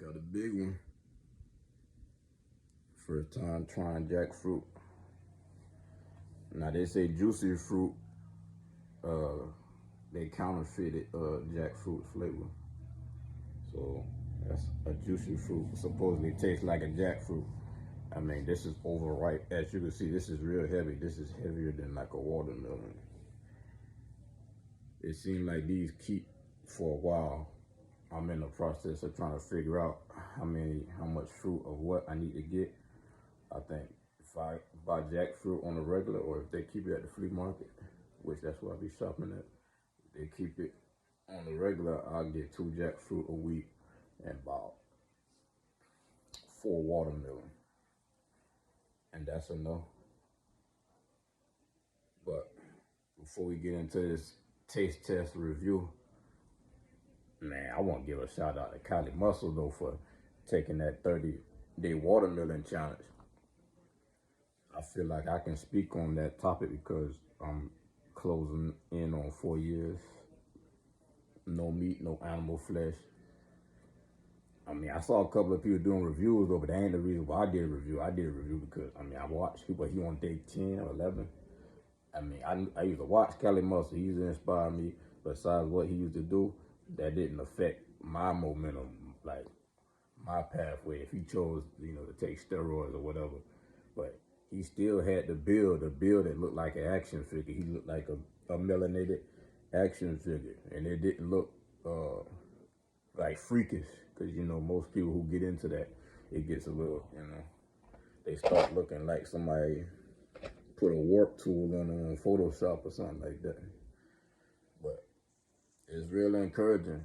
Got a big one. First time trying jackfruit. Now they say juicy fruit, uh, they counterfeited jackfruit flavor. So that's a juicy fruit. Supposedly tastes like a jackfruit. I mean, this is overripe. As you can see, this is real heavy. This is heavier than like a watermelon. It seems like these keep for a while. I'm in the process of trying to figure out how much fruit of what I need to get. I think if I buy jackfruit on the regular, or if they keep it at the flea market, which that's where I be shopping at, they keep it on the regular, I'll get 2 jackfruit a week and about 4 watermelon, and that's enough. But before we get into this taste test review, man, I want to give a shout out to Cali Muscle though for taking that 30-day watermelon challenge. I feel like I can speak on that topic because I'm closing in on 4 years. No meat, no animal flesh. I mean, I saw a couple of people doing reviews though, but that ain't the reason why I did a review. I did a review because, I mean, I watched people, he on day 10 or 11. I mean, I used to watch Cali Muscle. He used to inspire me. Besides what he used to do, that didn't affect my momentum, like my pathway. If he chose, to take steroids or whatever, but he still had the build that looked like an action figure. He looked like a melanated action figure, and it didn't look like freakish, because most people who get into that, it gets a little, they start looking like somebody put a warp tool on Photoshop or something like that. But it's really encouraging.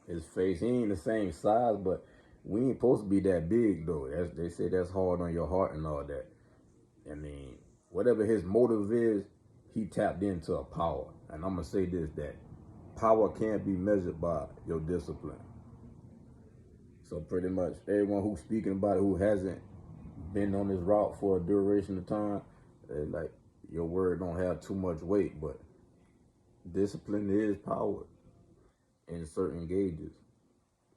His face, he ain't the same size, but we ain't supposed to be that big though. They say that's hard on your heart and all that. I mean, whatever his motive is, he tapped into a power. And I'm gonna say this, that power can't be measured by your discipline. So pretty much everyone who's speaking about it, who hasn't been on this route for a duration of time, like, your word don't have too much weight, but discipline is power in certain gauges.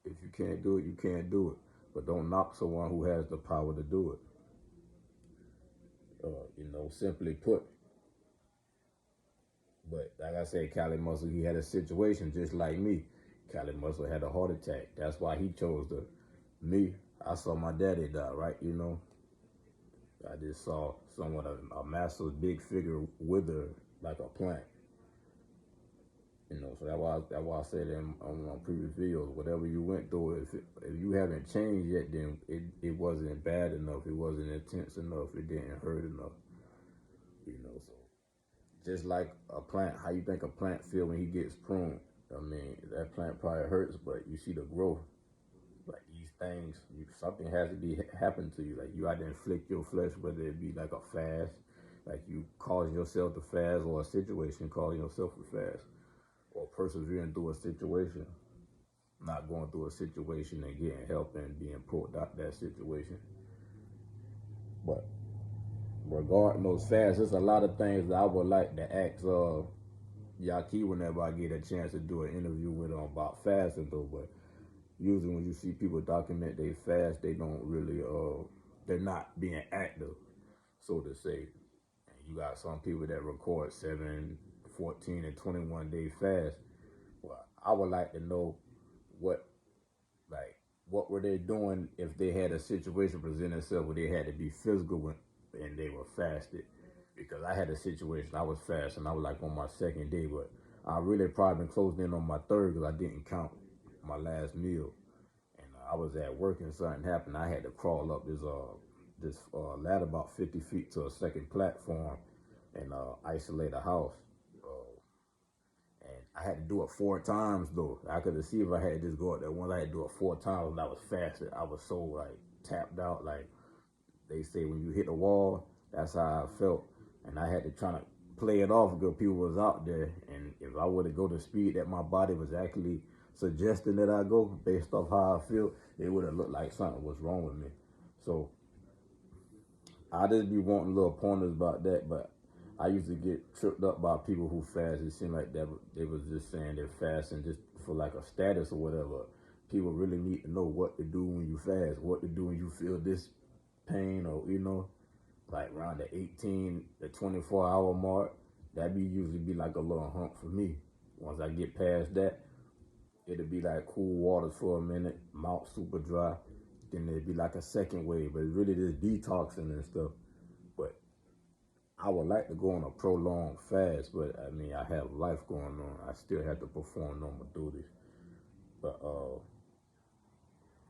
If you can't do it, you can't do it. But don't knock someone who has the power to do it. Simply put. But like I said, Cali Muscle, he had a situation just like me. Cali Muscle had a heart attack. That's why he chose me. I saw my daddy die, right? I just saw someone, a massive big figure wither like a plant. So that's why I said on my previous videos, whatever you went through, if you haven't changed yet, then it wasn't bad enough, it wasn't intense enough, it didn't hurt enough. So just like a plant, how you think a plant feel when he gets pruned? I mean, that plant probably hurts, but you see the growth. Like these things, something has to be happen to you. Like you had to inflict your flesh, whether it be like a fast, like you cause yourself to fast, or a situation causing yourself to fast, or persevering through a situation, not going through a situation and getting help and being pulled out that situation. But regarding those fasts, there's a lot of things that I would like to ask Yaki whenever I get a chance to do an interview with him about fasting though. But usually when you see people document they fast, they don't really, they're not being active, so to say. And you got some people that record 7, 14, and 21 day fast. Well, I would like to know what were they doing if they had a situation present itself where they had to be physical and they were fasted. Because I had a situation, I was fasting, I was like on my 2nd day, but I really probably been closing in on my 3rd because I didn't count my last meal. And I was at work and something happened. I had to crawl up this ladder about 50 feet to a 2nd platform and isolate a house. And I had to do it 4 times though. I could have seen if I had to just go up there once. I had to do it 4 times and I was fasted. I was so like tapped out. Like they say, when you hit the wall, that's how I felt. And I had to try to play it off because people was out there. And if I were to go the speed that my body was actually suggesting that I go, based off how I feel, it would have looked like something was wrong with me. So I just be wanting little pointers about that. But I used to get tripped up by people who fast. It seemed like they was just saying they're fasting just for like a status or whatever. people really need to know what to do when you fast, what to do when you feel this pain, or like around the 18 to 24 hour mark. That be usually be like a little hump for me. Once I get past that, it'll be like cool waters for a minute, mouth super dry. Then it'd be like a second wave, but it's really just detoxing and stuff. But I would like to go on a prolonged fast, but I mean, I have life going on. I still have to perform normal duties. But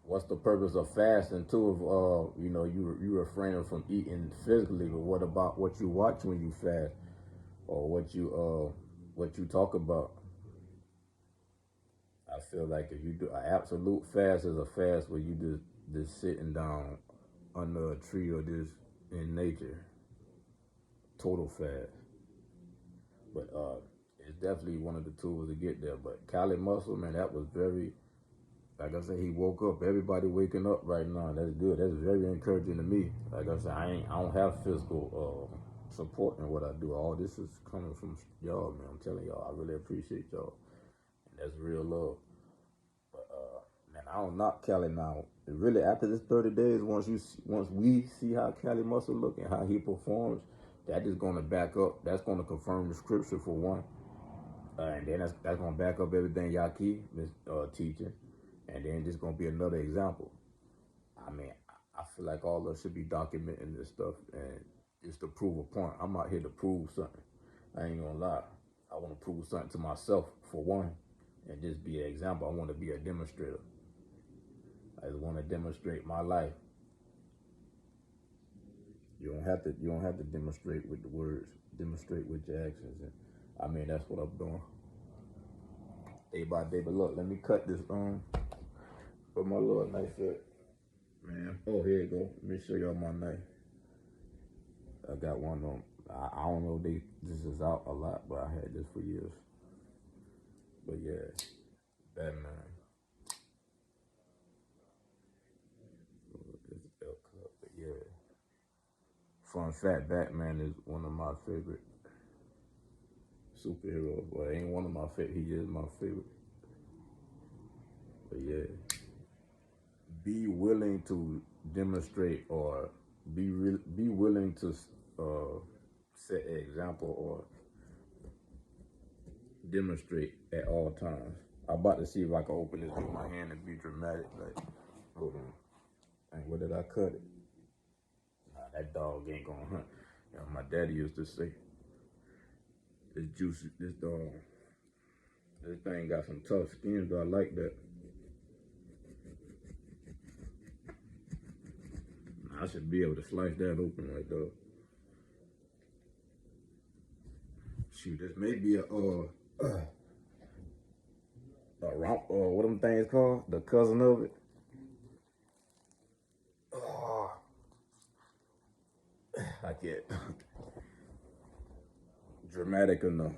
what's the purpose of fasting too? If you refraining from eating physically, but what about what you watch when you fast, or what you talk about? I feel like if you do an absolute fast, is a fast where you just sitting down under a tree or just in nature, total fast. But it's definitely one of the tools to get there. But Cali Muscle, man, that was very, like I said, he woke up. Everybody waking up right now. That's good. That's very encouraging to me. Like I said, I don't have physical support in what I do. All this is coming from y'all, man. I'm telling y'all, I really appreciate y'all. And that's real love. But man, I don't knock Cali now. Really, after this 30 days, once we see how Cali Muscle look and how he performs, that is going to back up. That's going to confirm the scripture for one, and then that's going to back up everything Yaki is teaching, and then just going to be another example. I mean, I feel like all of us should be documenting this stuff, and just to prove a point. I'm out here to prove something. I ain't gonna lie. I want to prove something to myself for one, and just be an example. I want to be a demonstrator. I just want to demonstrate my life. You don't have to demonstrate with the words. Demonstrate with your actions. And I mean, that's what I'm doing. Day by day. But look, let me cut this for my little knife fit. Man. Oh, here you go. Let me show y'all my knife. I got one on. I don't know if this is out a lot, but I had this for years. But yeah, Batman. But yeah. Fun fact, Batman is one of my favorite superheroes. Well, ain't one of my favorite. He is my favorite. But yeah, be willing to demonstrate, or be willing to set an example or demonstrate at all times. I'm about to see if I can open this with my hand and be dramatic. Like, hold on. And what did I cut it? Nah, that dog ain't gonna hunt. My daddy used to say, this dog, this thing got some tough skin, but I like that. I should be able to slice that open like that. Shoot, this may be a romp, what them things called? The cousin of it. Oh, I can't. Dramatic enough.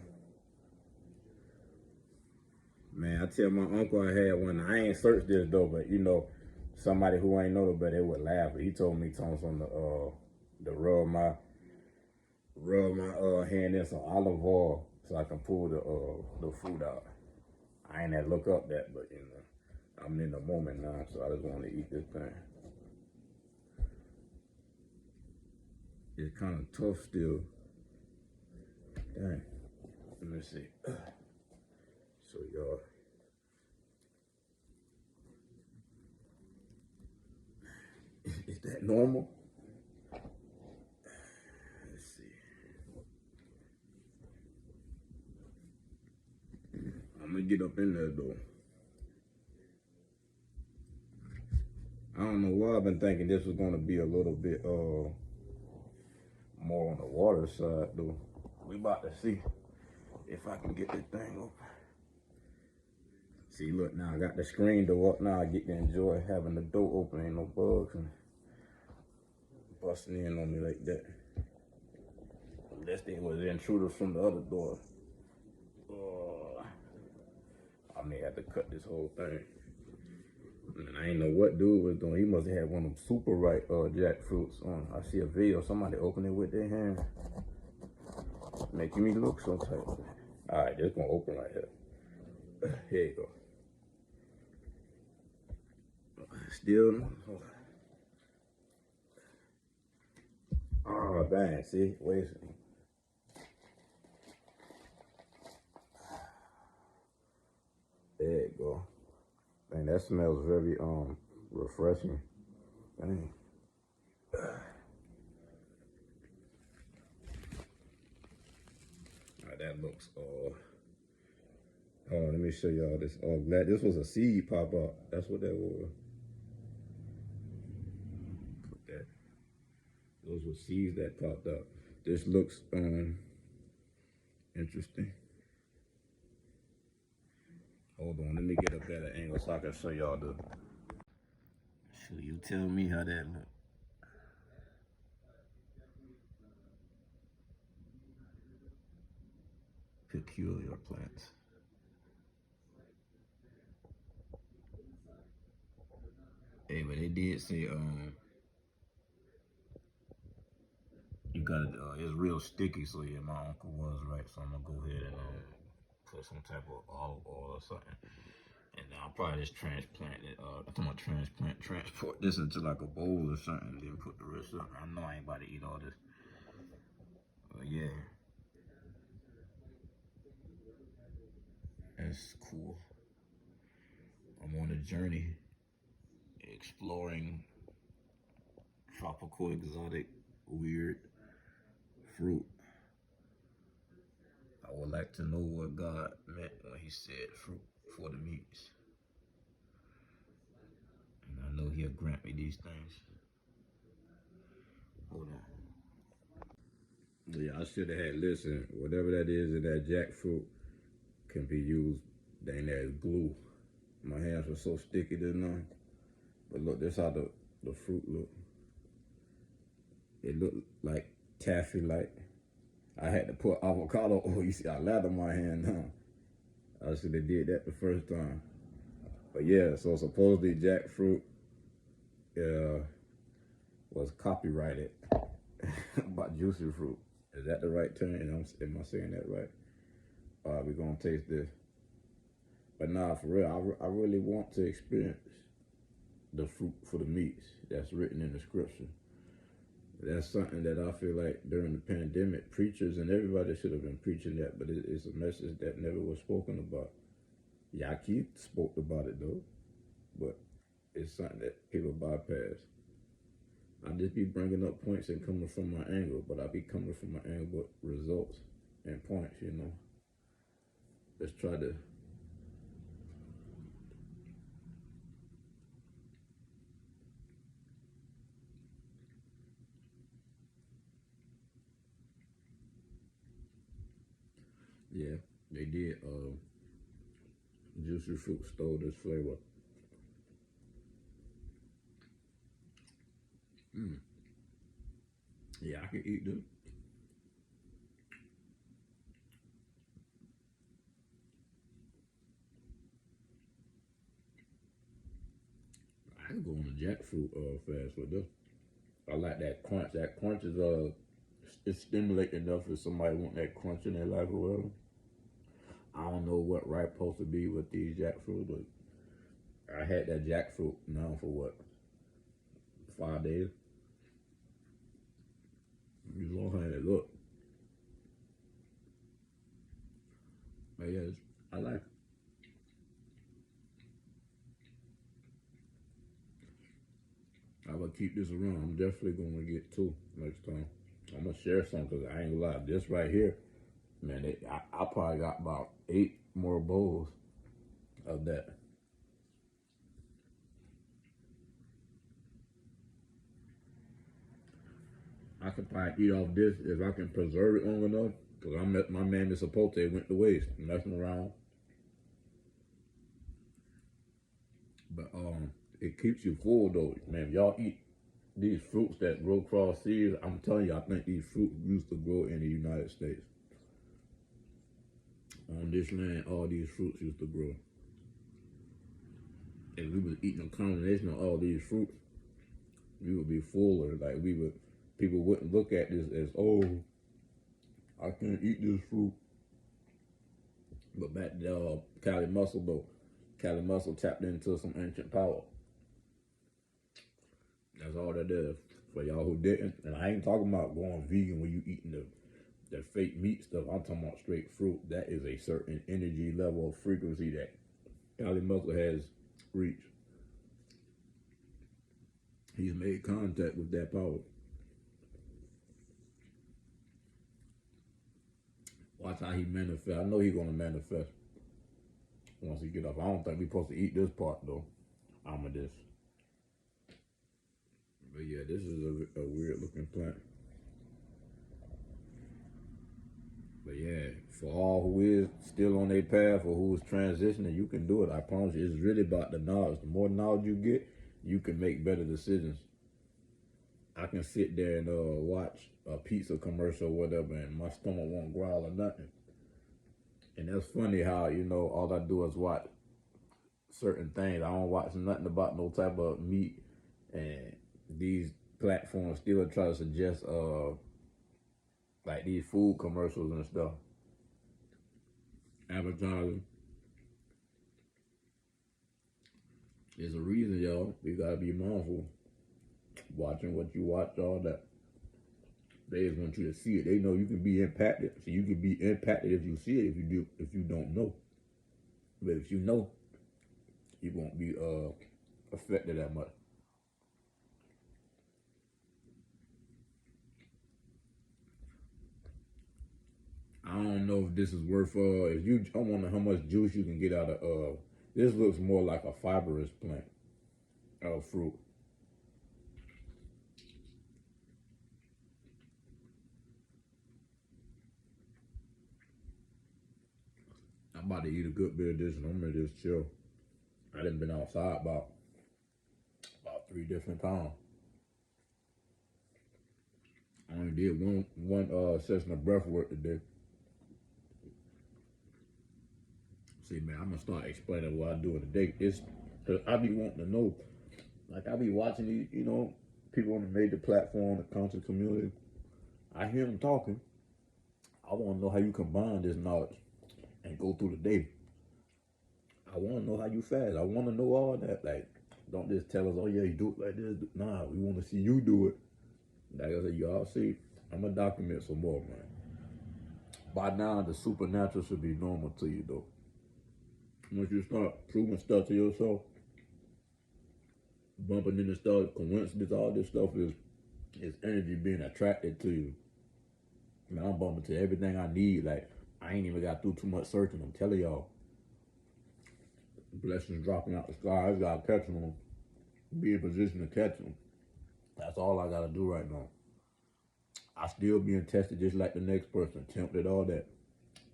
Man, I tell my uncle I had one. I ain't searched this though, but somebody who ain't know it, but they would laugh. He told me on the rub my hand in some olive oil so I can pull the fruit out. I ain't had to look up that, but I'm in the moment now, so I just want to eat this thing. It's kind of tough still. Dang. Let me see. So y'all. Is that normal? Let's see. I'm gonna get up in there though. I don't know why I've been thinking this was gonna be a little bit more on the water side though. We about to see if I can get this thing open. See, look now, I got the screen door up now. I get to enjoy having the door open. Ain't no bugs and busting in on me like that. Unless they was intruders from the other door. I may have to cut this whole thing. And I ain't know what dude was doing. He must have had one of them super ripe jackfruits on. I see a video, somebody open it with their hand. Making me look so tight. Alright, this gonna open right here. Here you go. Still. Oh, dang. See? Wait. There you go. Dang, that smells very refreshing. Dang. That looks oh, let me show y'all this. Oh, glad this was a seed pop up. That's what that was. Put that. Those were seeds that popped up. This looks interesting. Hold on, let me get a better angle so I can show y'all the. So you tell me how that look. Peculiar plants. Hey, but they did say you got it. It's real sticky. So yeah, my uncle was right. So I'm gonna go ahead and put some type of olive oil or something. And I'll probably just transplant it. I'm talking about transport this into like a bowl or something, then put the rest up. I know I ain't about to eat all this. But yeah. That's cool. I'm on a journey exploring tropical, exotic, weird fruit. I would like to know what God meant when he said fruit for the meats. And I know he'll grant me these things. Hold on. Yeah, I should have had, listen, whatever that is in that jackfruit can be used, dang, that is glue. My hands were so sticky this night. But look, this how the fruit look. It looked like taffy like. I had to put avocado oil. You see, I lathered my hand now. I should have did that the first time. But yeah, so supposedly jackfruit was copyrighted by Juicy Fruit. Is that the right term? Am I saying that right? All right, we're gonna taste this. But nah, for real, I really want to experience the fruit for the meats that's written in the scripture. That's something that I feel like during the pandemic, preachers and everybody should have been preaching that, but it's a message that never was spoken about. Yaki spoke about it though, but it's something that people bypass. I just be bringing up points and coming from my angle, but I be coming from my angle with results and points, you know. Let's try to. Yeah, they did. Juicy Fruit stole this flavor. Mm. Yeah, I can eat this. I can go on a jackfruit fast with this. I like that crunch. That crunch is it's stimulating enough for somebody want that crunch in their life or whatever. I don't know what ripe supposed to be with these jackfruit, but I had that jackfruit now for what 5 days. You know how it look. But yeah, I like it. I will keep this around. I'm definitely gonna get two next time. I'm gonna share some because I ain't gonna lie. This right here, man, I probably got about 8 more bowls of that. I could probably eat off this if I can preserve it long enough. Cause my man is supposed to went to waste messing around. But it keeps you full though, man. If y'all eat these fruits that grow cross seas, I'm telling you, I think these fruits used to grow in the United States. On this land, all these fruits used to grow. If we was eating a combination of all these fruits, we would be fuller. Like people wouldn't look at this as, oh, I can't eat this fruit. But back to Cali Muscle though, Cali Muscle tapped into some ancient power. That's all that is. For y'all who didn't, and I ain't talking about going vegan when you eating the fake meat stuff. I'm talking about straight fruit. That is a certain energy level of frequency that Cali Muscle has reached. He's made contact with that power. Watch how he manifest. I know he's gonna manifest once he get up. I don't think we supposed to eat this part though. I'm a this. But yeah, this is a weird looking plant. But yeah, for all who is still on their path or who is transitioning, you can do it. I promise you, it's really about the knowledge. The more knowledge you get, you can make better decisions. I can sit there and watch a pizza commercial or whatever, and my stomach won't growl or nothing. And that's funny how, you know, all I do is watch certain things. I don't watch nothing about no type of meat, and these platforms still try to suggest like these food commercials and stuff. Advertising. There's a reason, y'all. You gotta be mindful. Watching what you watch, all that. They just want you to see it. They know you can be impacted. So you can be impacted if you see it, if you don't know. But if you know, you won't be affected that much. I don't know if this is worth if you I wonder how much juice you can get out of this looks more like a fibrous plant fruit. I'm about to eat a good bit of this and I'm gonna just chill. I done been outside about 3 different times. I only did one session of breathwork today. See, man, I'm gonna start explaining what I do in the day. It's cause I be wanting to know. Like I be watching these, you know, people on the major platform, the content community. I hear them talking. I want to know how you combine this knowledge and go through the day. I want to know how you fast. I want to know all that. Like, don't just tell us, oh yeah, you do it like this. Nah, we want to see you do it. Like I said, y'all see, I'm gonna document some more, man. By now, the supernatural should be normal to you, though. Once you start proving stuff to yourself, bumping into stuff, coincidence, all this stuff is energy being attracted to you. Man, I'm bumping to everything I need. Like, I ain't even got through too much searching. I'm telling y'all. Blessings dropping out the sky. I just gotta catch them. Be in position to catch them. That's all I gotta do right now. I still being tested just like the next person. Tempted, all that.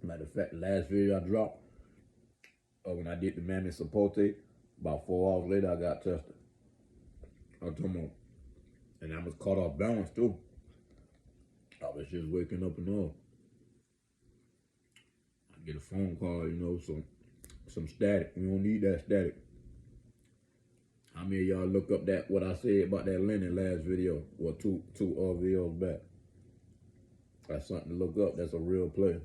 Matter of fact, the last video I dropped, when I did the Mammy Sapote, about 4 hours later, I got tested. I'm talking about, and I was caught off balance too. I was just waking up and all. I get a phone call, you know, some static. We don't need that static. How many of y'all look up that what I said about that Lennon last video, or two videos back? That's something to look up. That's a real player.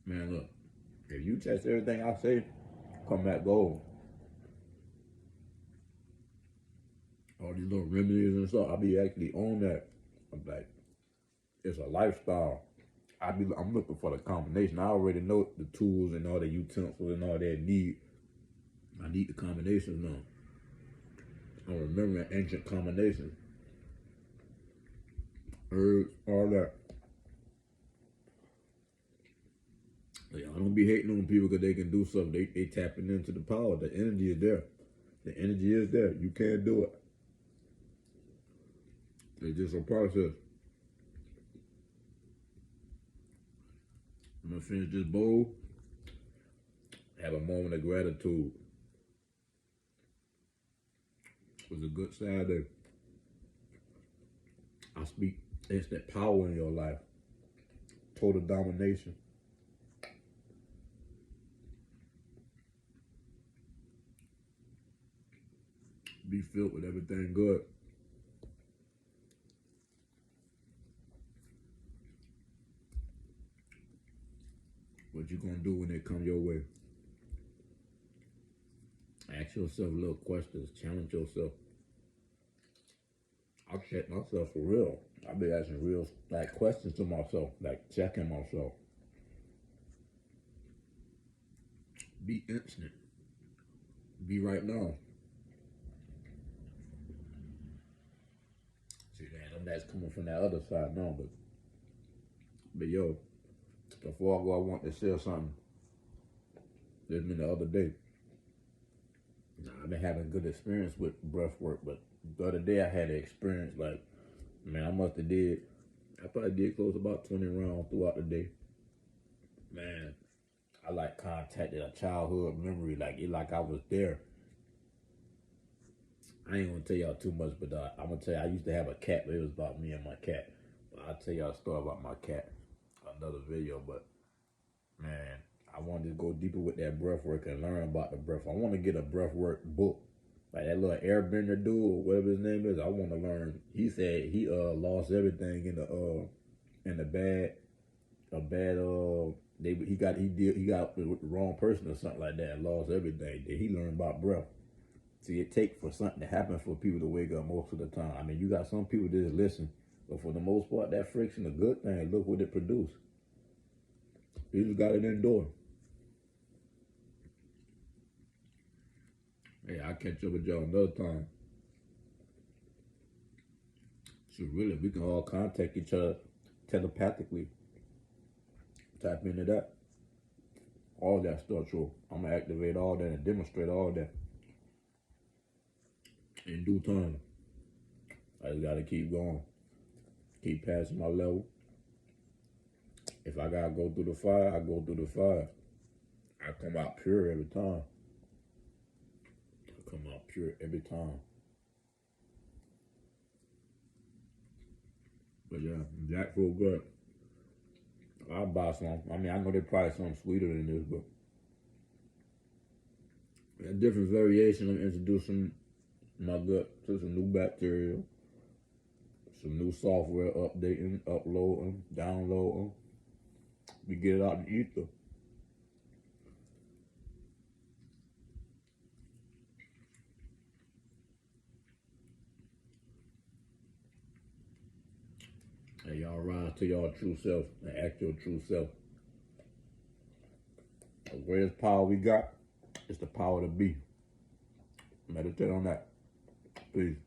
Man, look, if you test everything I say, come back gold. All these little remedies and stuff, I be actually on that. I'm like, it's a lifestyle. I'm looking for the combination. I already know the tools and all the utensils and all that need. I need the combinations now. I'm remembering ancient combinations. Herbs, all that. Like, I don't be hating on people because they can do something. They tapping into the power. The energy is there. The energy is there. You can't do it. It's just a process. I'm gonna finish this bowl. Have a moment of gratitude. It was a good Saturday. I speak instant power in your life. Total domination. Be filled with everything good. What you gonna do when they come your way? Ask yourself little questions. Challenge yourself. I check myself for real. I be asking real like questions to myself, like checking myself. Be instant. Be right now. See that that's coming from that other side now, but yo, before I go, I want to share something. This been the other day. I've been having good experience with breath work, but the other day I had an experience like, man, I probably did close about 20 rounds throughout the day. Man, I like contacted a childhood memory, like I was there. I ain't gonna tell y'all too much, but I'm gonna tell you I used to have a cat, but it was about me and my cat. But I'll tell y'all a story about my cat, another video. But man, I wanted to go deeper with that breath work and learn about the breath. I want to get a breath work book, like that little airbender dude or whatever his name is. I want to learn. He said he lost everything in the bad a bad he got with the wrong person or something like that and lost everything. Then he learned about breath. See, it takes for something to happen for people to wake up most of the time. I mean, you got some people that just listen, but for the most part, that friction, a good thing. Look what it produced. You just got to endure. Hey, I'll catch up with y'all another time. So really, we can all contact each other telepathically. Tap into that. All that stuff. So I'm gonna activate all that and demonstrate all that in due time. I just gotta keep going. Keep passing my level. If I gotta go through the fire, I go through the fire. I come out pure every time. I come out pure every time. But yeah, jackfruit good. I'll buy some. I mean, I know they're probably something sweeter than this, but a different variation. I'm introducing my gut to some new bacteria, some new software updating, uploading, downloading. We get it out in the ether. And y'all rise to y'all true self and act your true self. The greatest power we got is the power to be. Meditate on that. Peace.